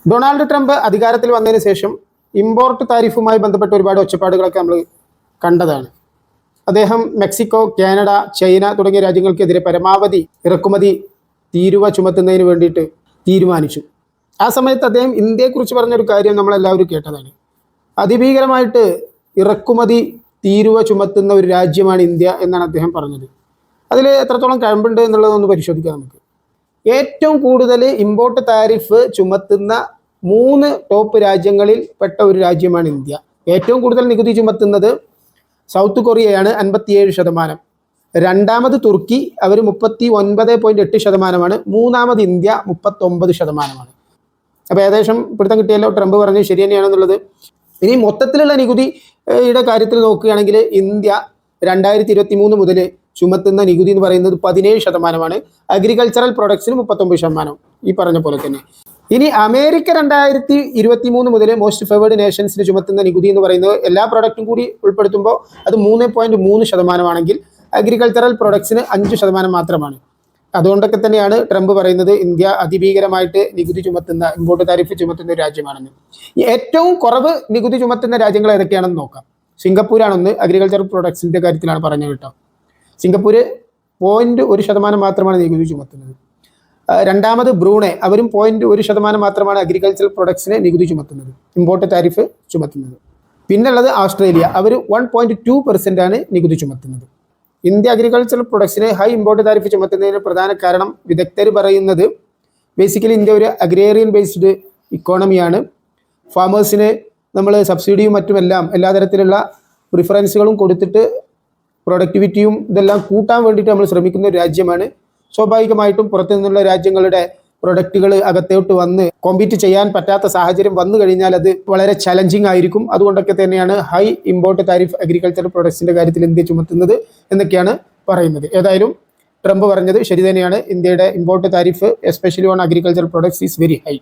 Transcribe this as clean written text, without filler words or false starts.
Donald Trump അധികാരത്തിൽ വന്നതിന് ശേഷം ഇമ്പോർട്ട് താരിഫുമായി ബന്ധപ്പെട്ട ഒരുപാട് ഒച്ചപ്പാടുകളൊക്കെ നമ്മൾ കണ്ടതാണ്. അദ്ദേഹം മെക്സിക്കോ, കാനഡ, ചൈന തുടങ്ങിയ രാജ്യങ്ങൾക്കെതിരെ പരമാവധി ഇറക്കുമതി തീരുവ ചുമത്തുന്നതിന് വേണ്ടിയിട്ട് തീരുമാനിച്ചു. ആ സമയത്ത് അദ്ദേഹം ഇന്ത്യയെക്കുറിച്ച് പറഞ്ഞൊരു കാര്യം നമ്മളെല്ലാവരും കേട്ടതാണ്. അതിഭീകരമായിട്ട് ഇറക്കുമതി തീരുവ ചുമത്തുന്ന ഒരു രാജ്യമാണ് ഇന്ത്യ എന്നാണ് അദ്ദേഹം പറഞ്ഞത്. അതിൽ എത്രത്തോളം കഴമ്പുണ്ട് എന്നുള്ളതൊന്ന് പരിശോധിക്കാം നമുക്ക്. ഏറ്റവും കൂടുതൽ ഇമ്പോർട്ട് താരിഫ് ചുമത്തുന്ന 3 ടോപ്പ് രാജ്യങ്ങളിൽ പെട്ട ഒരു രാജ്യമാണ് ഇന്ത്യ. ഏറ്റവും കൂടുതൽ നികുതി ചുമത്തുന്നത് സൗത്ത് കൊറിയയാണ്, 57%. രണ്ടാമത് തുർക്കി, അവർ 39.8%. മൂന്നാമത് ഇന്ത്യ 39%. അപ്പോൾ ഏകദേശം പിടുത്തം കിട്ടിയല്ലോ. ട്രംപ് പറഞ്ഞത് ശരി തന്നെയാണെന്നുള്ളത്. ഇനി മൊത്തത്തിലുള്ള നികുതിയുടെ കാര്യത്തിൽ നോക്കുകയാണെങ്കിൽ ഇന്ത്യ 2023 മുതൽ ചുമത്തുന്ന നികുതി എന്ന് പറയുന്നത് 17%. അഗ്രികൾച്ചറൽ പ്രൊഡക്ട്സിന് 39%, ഈ പറഞ്ഞ പോലെ തന്നെ. ഇനി അമേരിക്ക 2023 മുതൽ മോസ്റ്റ് ഫേവേർഡ് നേഷൻസിന് ചുമത്തുന്ന നികുതി എന്ന് പറയുന്നത് എല്ലാ പ്രൊഡക്റ്റും കൂടി ഉൾപ്പെടുത്തുമ്പോൾ അത് 3.3% അഗ്രികൾച്ചറൽ പ്രൊഡക്ട്സിന് 5% മാത്രമാണ്. അതുകൊണ്ടൊക്കെ തന്നെയാണ് ട്രംപ് പറയുന്നത് ഇന്ത്യ അതിഭീകരമായിട്ട് നികുതി ചുമത്തുന്ന, ഇമ്പോർട്ട് താരിഫ് ചുമത്തുന്ന ഒരു രാജ്യമാണെന്ന്. ഏറ്റവും കുറവ് നികുതി ചുമത്തുന്ന രാജ്യങ്ങൾ ഏതൊക്കെയാണെന്ന് നോക്കാം. സിംഗപ്പൂരാണൊന്ന്, അഗ്രികൾച്ചറൽ പ്രൊഡക്ട്സിൻ്റെ കാര്യത്തിലാണ് പറഞ്ഞത് കേട്ടോ. സിംഗപ്പൂർ 0.1% മാത്രമാണ് നികുതി ചുമത്തുന്നത്. രണ്ടാമത് ബ്രൂണെ, അവരും 0.1% മാത്രമാണ് അഗ്രികൾച്ചറൽ പ്രൊഡക്ട്സിന് നികുതി ചുമത്തുന്നത്, ഇമ്പോർട്ട് താരിഫ് ചുമത്തുന്നത്. പിന്നുള്ളത് ഓസ്ട്രേലിയ, അവർ 1.2% നികുതി ചുമത്തുന്നത്. ഇന്ത്യ അഗ്രികൾച്ചറൽ പ്രൊഡക്ട്സിന് ഹൈ ഇമ്പോർട്ട് താരിഫ് ചുമത്തുന്നതിന് പ്രധാന കാരണം വിദഗ്ധർ പറയുന്നത് ബേസിക്കലി ഇന്ത്യ ഒരു അഗ്രേറിയൻ ബേസ്ഡ് ഇക്കോണമിയാണ്. ഫാമേഴ്സിന് നമ്മൾ സബ്സിഡിയും മറ്റുമെല്ലാം എല്ലാ തരത്തിലുള്ള പ്രിഫറൻസുകളും കൊടുത്തിട്ട് പ്രൊഡക്ടിവിറ്റിയും ഇതെല്ലാം കൂട്ടാൻ വേണ്ടിയിട്ട് നമ്മൾ ശ്രമിക്കുന്ന ഒരു രാജ്യമാണ്. സ്വാഭാവികമായിട്ടും പുറത്തു നിന്നുള്ള രാജ്യങ്ങളുടെ പ്രൊഡക്റ്റുകൾ അകത്തോട്ട് വന്ന് കോമ്പീറ്റ് ചെയ്യാൻ പറ്റാത്ത സാഹചര്യം വന്നു കഴിഞ്ഞാൽ അത് വളരെ ചലഞ്ചിങ് ആയിരിക്കും. അതുകൊണ്ടൊക്കെ തന്നെയാണ് ഹൈ ഇമ്പോർട്ട് താരിഫ് അഗ്രികൾച്ചറൽ പ്രൊഡക്ട്സിൻ്റെ കാര്യത്തിൽ ഇന്ത്യ ചുമത്തുന്നത് എന്നൊക്കെയാണ് പറയുന്നത്. ഏതായാലും ട്രംപ് പറഞ്ഞത് ശരി തന്നെയാണ്. ഇന്ത്യയുടെ import tariff especially on agricultural products is very high.